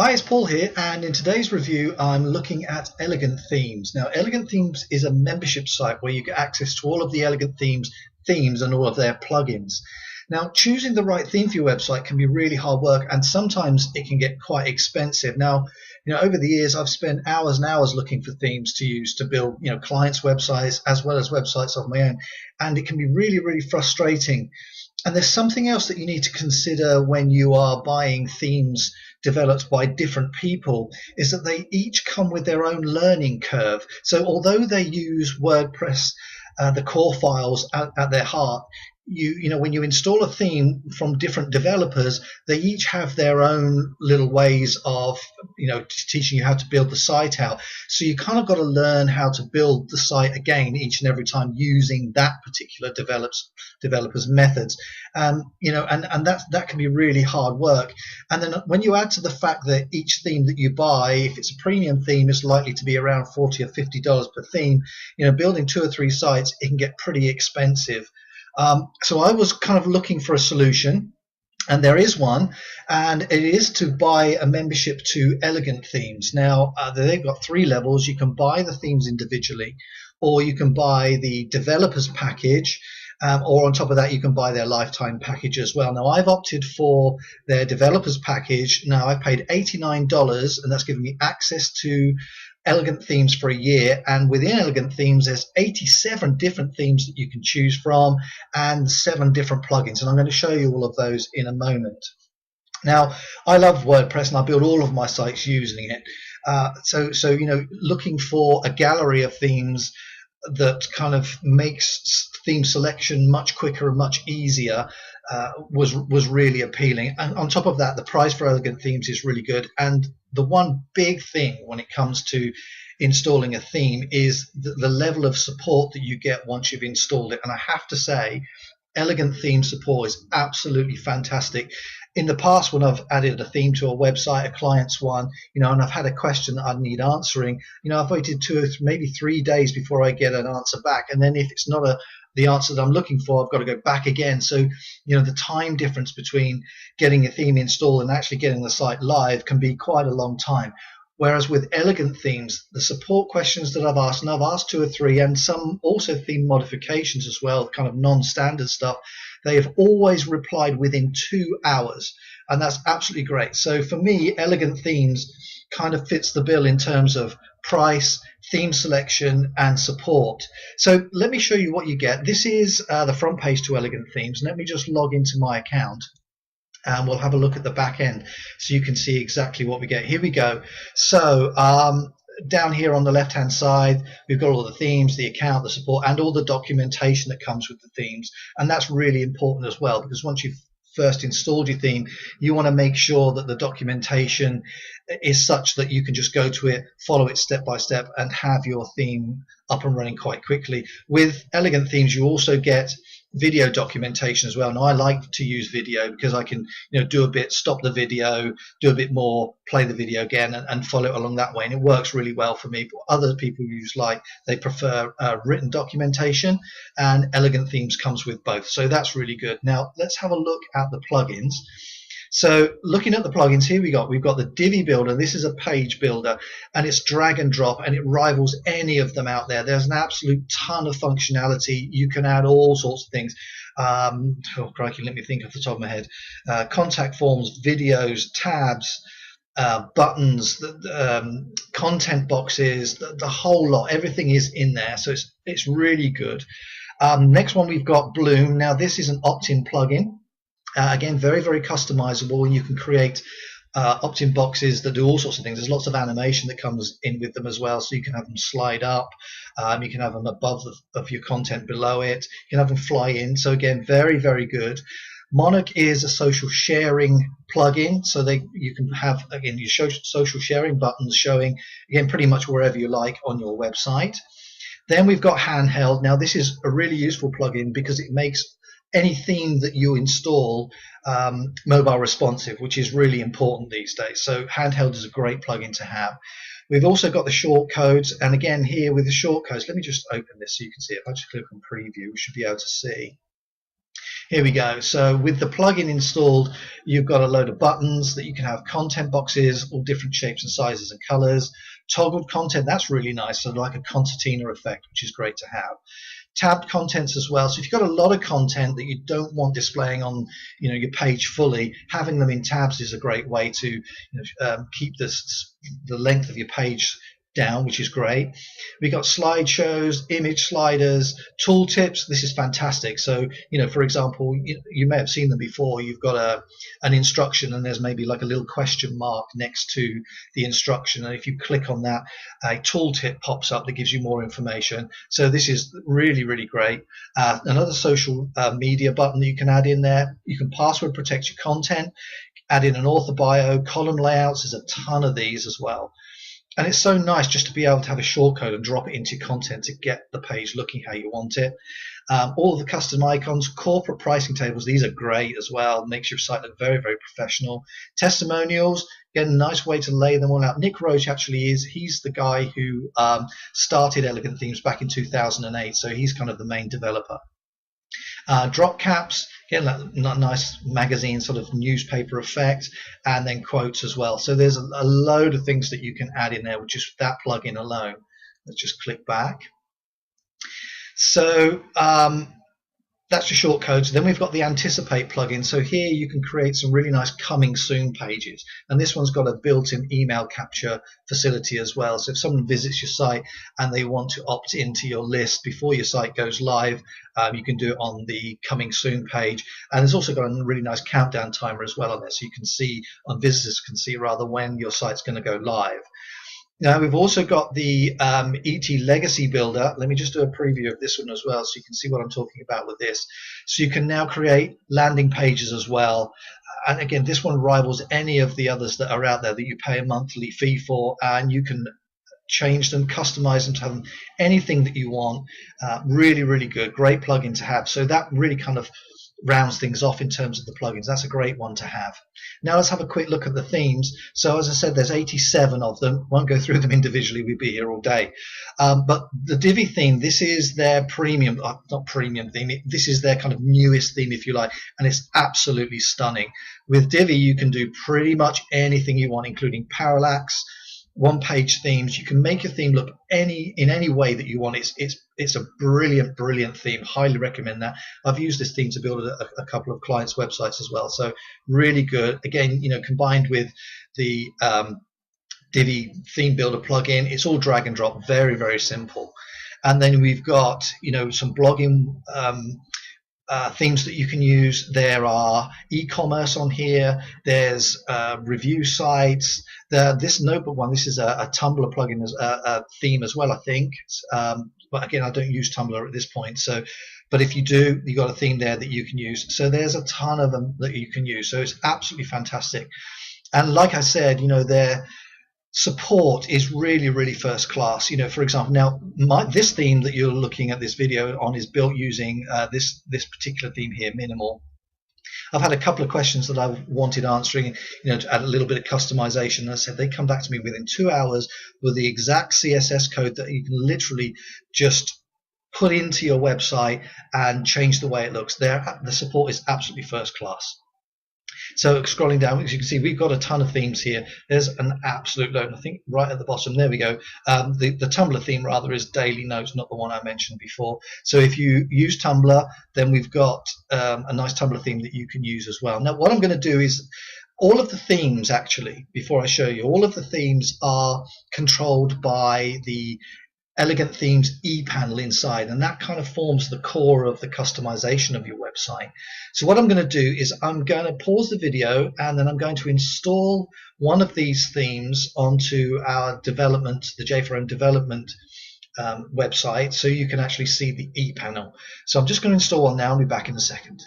Hi, it's Paul here, and in today's review, I'm looking at Elegant Themes. Now, Elegant Themes is a membership site where you get access to all of the Elegant themes and all of their plugins. Now, choosing the right theme for your website can be really hard work, and sometimes it can get quite expensive. Now, over the years, I've spent hours and hours looking for themes to use to build, clients' websites as well as websites of my own, and it can be really, really frustrating. And there's something else that you need to consider when you are buying themes developed by different people, is that they each come with their own learning curve. So although they use WordPress, the core files at their heart, when you install a theme from different developers, they each have their own little ways of teaching you how to build the site out. So you kind of got to learn how to build the site again each and every time using that particular developer's methods. And that can be really hard work. And then when you add to the fact that each theme that you buy, if it's a premium theme, is likely to be around $40 or $50 per theme, building 2 or 3 sites, it can get pretty expensive. So I was kind of looking for a solution, and there is one, and it is to buy a membership to Elegant Themes. Now, they've got 3 levels. You can buy the themes individually, or you can buy the developers package, or on top of that, you can buy their lifetime package as well. Now, I've opted for their developers package. Now, I've paid $89, and that's giving me access to Elegant Themes for a year, and within Elegant Themes there's 87 different themes that you can choose from and 7 different plugins, and I'm going to show you all of those in a moment. Now, I love WordPress and I build all of my sites using it, so looking for a gallery of themes that kind of makes theme selection much quicker and much easier was really appealing. And on top of that, the price for Elegant Themes is really good. And the one big thing when it comes to installing a theme is the level of support that you get once you've installed it. And I have to say, Elegant Theme support is absolutely fantastic. In the past, when I've added a theme to a website, a client's one, and I've had a question that I need answering, I've waited 2 or maybe 3 days before I get an answer back. And then if it's not the answer that I'm looking for, I've got to go back again. So, the time difference between getting a theme installed and actually getting the site live can be quite a long time. Whereas with Elegant Themes, the support questions that I've asked, and I've asked 2 or 3, and some also theme modifications as well, kind of non-standard stuff, they have always replied within 2 hours, and that's absolutely great. So for me, Elegant Themes kind of fits the bill in terms of price, theme selection, and support. So let me show you what you get. This is the front page to Elegant Themes. Let me just log into my account, and we'll have a look at the back end so you can see exactly what we get. Here we go. So down here on the left hand side, we've got all the themes, the account, the support, and all the documentation that comes with the themes. And that's really important as well, because once you've first installed your theme, you want to make sure that the documentation is such that you can just go to it, follow it step by step, and have your theme up and running quite quickly. With Elegant Themes, you also get video documentation as well. Now, I like to use video because I can do a bit, stop the video, do a bit more, play the video again, and follow it along that way, and it works really well for me. But other people they prefer written documentation, and Elegant Themes comes with both, so that's really good. Now let's have a look at the plugins. So looking at the plugins, here we've got the Divi Builder. This is a page builder, and it's drag and drop, and it rivals any of them out there. There's an absolute ton of functionality. You can add all sorts of things. Oh crikey, let me think off the top of my head. Contact forms, videos, tabs, buttons, content boxes, the whole lot. Everything is in there, so it's really good. Next one, we've got Bloom. Now this is an opt-in plugin. Again, very, very customizable, and you can create opt-in boxes that do all sorts of things. There's lots of animation that comes in with them as well, so you can have them slide up, you can have them above of your content, below it, you can have them fly in. So again, very, very good. Monarch is a social sharing plugin, so you can have, again, your social sharing buttons showing, again, pretty much wherever you like on your website. Then we've got Handheld. Now this is a really useful plugin because it makes any theme that you install mobile responsive, which is really important these days. So Handheld is a great plugin to have. We've also got the shortcodes, and again here with the shortcodes, let me just open this so you can see it. If I just click on preview, we should be able to see. Here we go. So with the plugin installed, you've got a load of buttons that you can have content boxes, all different shapes and sizes and colors. Toggled content, that's really nice, so like a concertina effect, which is great to have. Tabbed contents as well. So if you've got a lot of content that you don't want displaying on, your page fully, having them in tabs is a great way to keep the length of your page down, which is great. We've got slideshows, image sliders, tooltips. This is fantastic. So, for example, you may have seen them before. You've got an instruction and there's maybe like a little question mark next to the instruction. And if you click on that, a tooltip pops up that gives you more information. So this is really, really great. Another social media button that you can add in there. You can password protect your content, add in an author bio, column layouts. There's a ton of these as well. And it's so nice just to be able to have a shortcode and drop it into your content to get the page looking how you want it. All of the custom icons, corporate pricing tables, these are great as well. Makes your site look very, very professional. Testimonials, again, a nice way to lay them all out. Nick Roach he's the guy who started Elegant Themes back in 2008, so he's kind of the main developer. Drop caps, again, that nice magazine sort of newspaper effect, and then quotes as well. So there's a load of things that you can add in there with just that plugin alone. Let's just click back. So that's your short codes. Then we've got the Anticipate plugin. So here you can create some really nice coming soon pages. And this one's got a built-in email capture facility as well. So if someone visits your site and they want to opt into your list before your site goes live, you can do it on the coming soon page. And there's also got a really nice countdown timer as well on there. So you can see, visitors can see rather, when your site's going to go live. Now we've also got the ET Legacy Builder. Let me just do a preview of this one as well so you can see what I'm talking about with this. So you can now create landing pages as well. And again, this one rivals any of the others that are out there that you pay a monthly fee for, and you can change them, customize them to have anything that you want. Really, really good. Great plugin to have. So that really kind of rounds things off in terms of the plugins. That's a great one to have. Now let's have a quick look at the themes. So as I said, there's 87 of them. Won't go through them individually, we'd be here all day. But the Divi theme, this is their premium, not premium theme, this is their kind of newest theme, if you like, and it's absolutely stunning. With Divi, you can do pretty much anything you want, including parallax, one-page themes. You can make your theme look in any way that you want. It's a brilliant theme. Highly recommend that. I've used this theme to build a couple of clients' websites as well. So really good. Again, combined with the Divi theme builder plugin, it's all drag and drop. Very, very simple. And then we've got some blogging themes that you can use. There are e-commerce on here. There's review sites. This notebook one, this is a Tumblr plugin, a theme as well, I think. But again, I don't use Tumblr at this point. So, but if you do, you've got a theme there that you can use. So there's a ton of them that you can use. So it's absolutely fantastic. And like I said, their support is really, really first class. For example, now this theme that you're looking at this video on is built using this particular theme here, Minimal. I've had a couple of questions that I've wanted answering, to add a little bit of customization. I said they come back to me within 2 hours with the exact CSS code that you can literally just put into your website and change the way it looks. The support is absolutely first class. So scrolling down, as you can see, we've got a ton of themes here. There's an absolute load. I think right at the bottom, there we go. The Tumblr theme rather is Daily Notes, not the one I mentioned before. So if you use Tumblr, then we've got a nice Tumblr theme that you can use as well. Now what I'm going to do is all of the themes, actually, before I show you, all of the themes are controlled by the Elegant Themes e-panel inside, and that kind of forms the core of the customization of your website. So what I'm going to do is I'm going to pause the video and then I'm going to install one of these themes onto our development, the J4M development website, so you can actually see the e-panel. So I'm just going to install one now and be back in a second.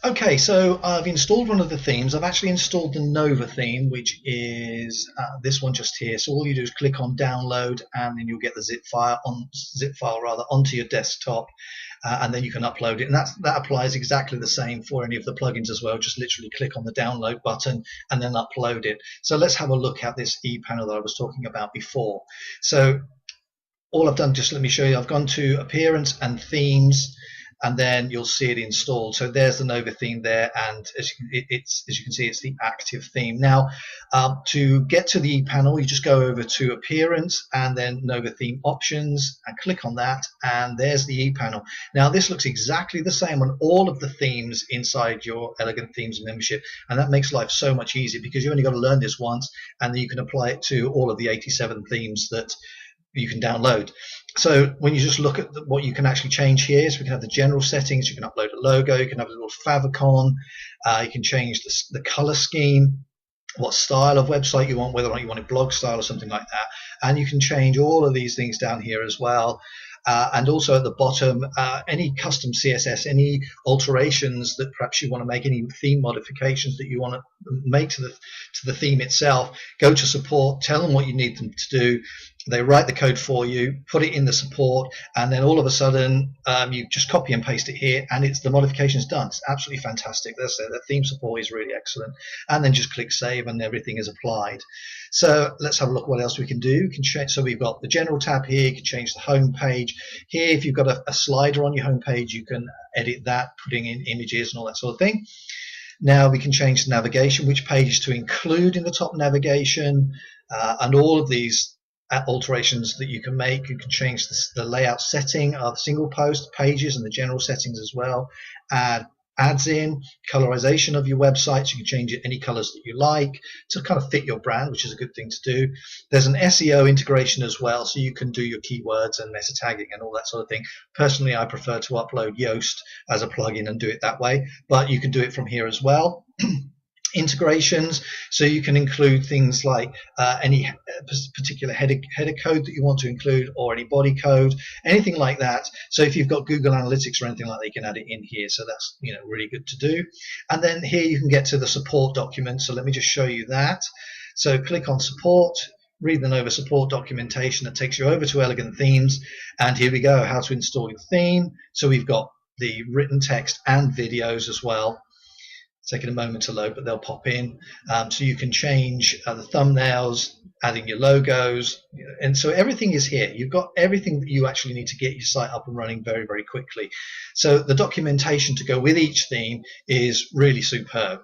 Okay, so I've installed one of the themes. I've actually installed the Nova theme, which is this one just here. So all you do is click on download, and then you'll get the zip file onto your desktop, and then you can upload it. And that applies exactly the same for any of the plugins as well. Just literally click on the download button and then upload it. So let's have a look at this e-panel that I was talking about before. So all I've done, just let me show you, I've gone to Appearance and Themes, and then you'll see it installed. So there's the Nova theme there, and as you can see, it's the active theme. Now, to get to the panel, you just go over to Appearance and then Nova Theme Options and click on that, and there's the ePanel. Now, this looks exactly the same on all of the themes inside your Elegant Themes membership, and that makes life so much easier because you only got to learn this once, and then you can apply it to all of the 87 themes that you can download. So when you just look at what you can actually change here, so we can have the general settings, you can upload a logo, you can have a little favicon, you can change the color scheme, what style of website you want, whether or not you want a blog style or something like that, and you can change all of these things down here as well. And also at the bottom, any custom CSS, any alterations that perhaps you want to make, any theme modifications that you want to make to the theme itself, go to support, tell them what you need them to do. They write the code for you, put it in the support, and then all of a sudden you just copy and paste it here, and the modification is done. It's absolutely fantastic. The theme support is really excellent. And then just click save, and everything is applied. So let's have a look what else we can do. You can change. So we've got the general tab here. You can change the home page. Here, if you've got a slider on your home page, you can edit that, putting in images and all that sort of thing. Now we can change the navigation, which pages to include in the top navigation, and all of these alterations that you can make. You can change the layout setting of single post pages and the general settings as well. Add ads in, colorization of your website, so you can change it any colors that you like to kind of fit your brand, which is a good thing to do. There's an SEO integration as well, so you can do your keywords and meta tagging and all that sort of thing. Personally, I prefer to upload Yoast as a plugin and do it that way, but you can do it from here as well. Integrations, so you can include things like any particular header code that you want to include, or any body code, anything like that. So if you've got Google Analytics or anything like that, you can add it in here. So that's really good to do. And then here you can get to the support document. So let me just show you that. So click on support, read the Nova support documentation. That takes you over to Elegant Themes, and here we go, how to install your theme. So we've got the written text and videos as well. Taking a moment to load, but they'll pop in. So you can change the thumbnails, adding your logos, and so everything is here. You've got everything that you actually need to get your site up and running very, very quickly. So the documentation to go with each theme is really superb.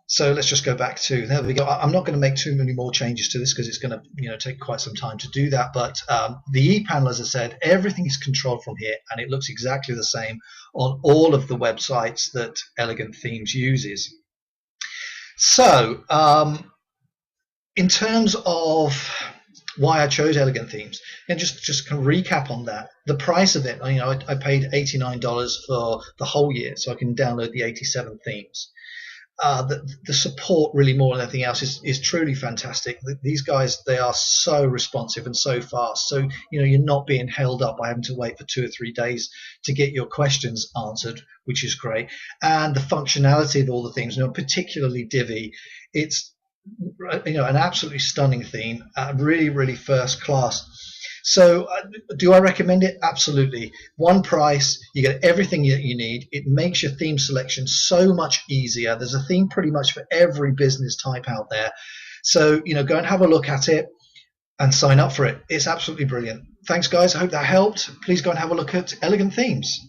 So let's just go back to, there we go. I'm not going to make too many more changes to this because it's going to take quite some time to do that. But the ePanel, as I said, everything is controlled from here, and it looks exactly the same on all of the websites that Elegant Themes uses. So in terms of why I chose Elegant Themes, and just kind of recap on that, the price of it, I paid $89 for the whole year, so I can download the 87 themes. The support, really more than anything else, is truly fantastic. These guys, they are so responsive and so fast. So you're not being held up by having to wait for 2 or 3 days to get your questions answered, which is great. And the functionality of all the things, particularly Divi, it's an absolutely stunning theme, really, really first class. So do I recommend it? Absolutely. One price, you get everything that you need. It makes your theme selection so much easier. There's a theme pretty much for every business type out there. So, go and have a look at it and sign up for it. It's absolutely brilliant. Thanks, guys. I hope that helped. Please go and have a look at Elegant Themes.